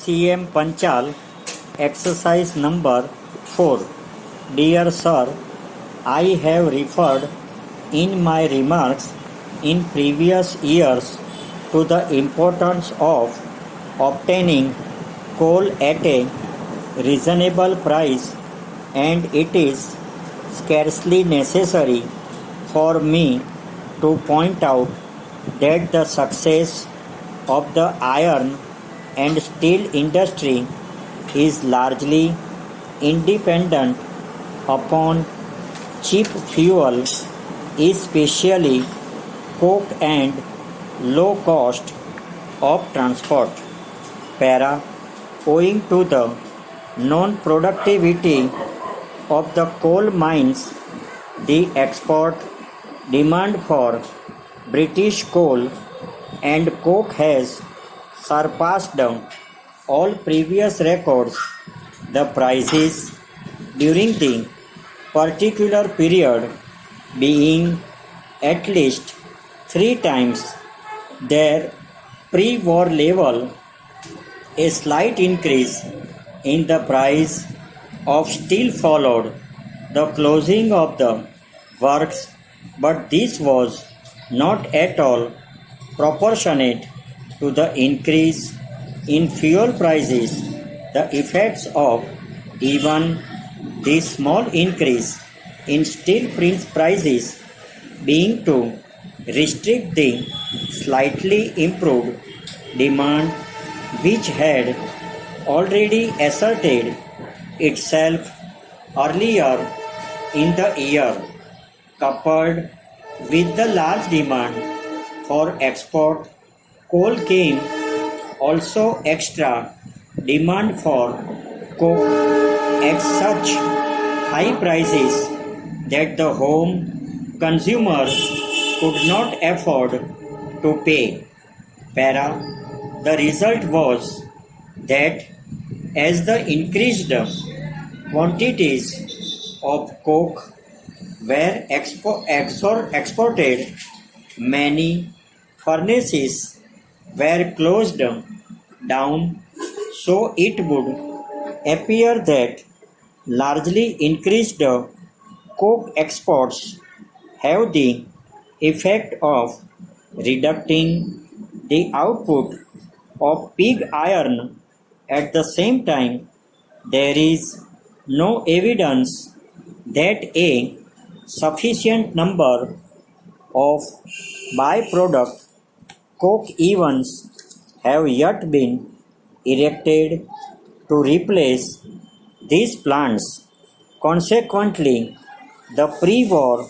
CM Panchal, exercise number 4. Dear Sir, I have referred in my remarks in previous years to the importance of obtaining coal at a reasonable price, and it is scarcely necessary for me to point out that the success of the iron and steel industry is largely independent upon cheap fuel, especially coke, and low cost of transport. Para, owing to the non-productivity of the coal mines, the export demand for British coal and coke has surpassed all previous records. The prices during the particular period being at least 3 times their pre-war level. A slight increase in the price of steel followed the closing of the works, but this was not at all proportionate to the increase in fuel prices. The effects of even this small increase in steel prices being to restrict the slightly improved demand which had already asserted itself earlier in the year, coupled with the large demand for export coal, came also extra demand for coke at such high prices that the home consumer could not afford to pay. Para, the result was that as the increased quantities of coke were exported, many furnaces were closed down, so it would appear that largely increased coke exports have the effect of reducing the output of pig iron. At the same time, there is no evidence that a sufficient number of byproduct coke ovens have yet been erected to replace these plants. Consequently, the pre-war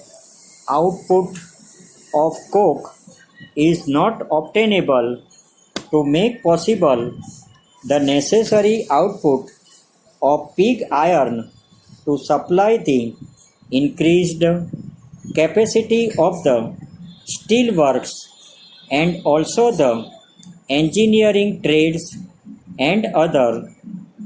output of coke is not obtainable to make possible the necessary output of pig iron to supply the increased capacity of the steel works and also the engineering trades and other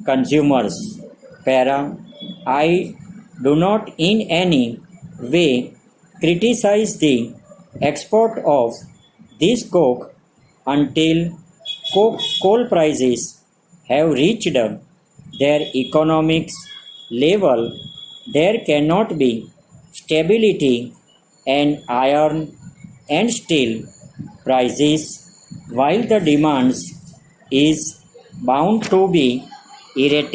consumers. Para, I do not in any way criticize the export of this coke until coal prices have reached their economics level. There cannot be stability in iron and steel prices, while the demands is bound to be erratic.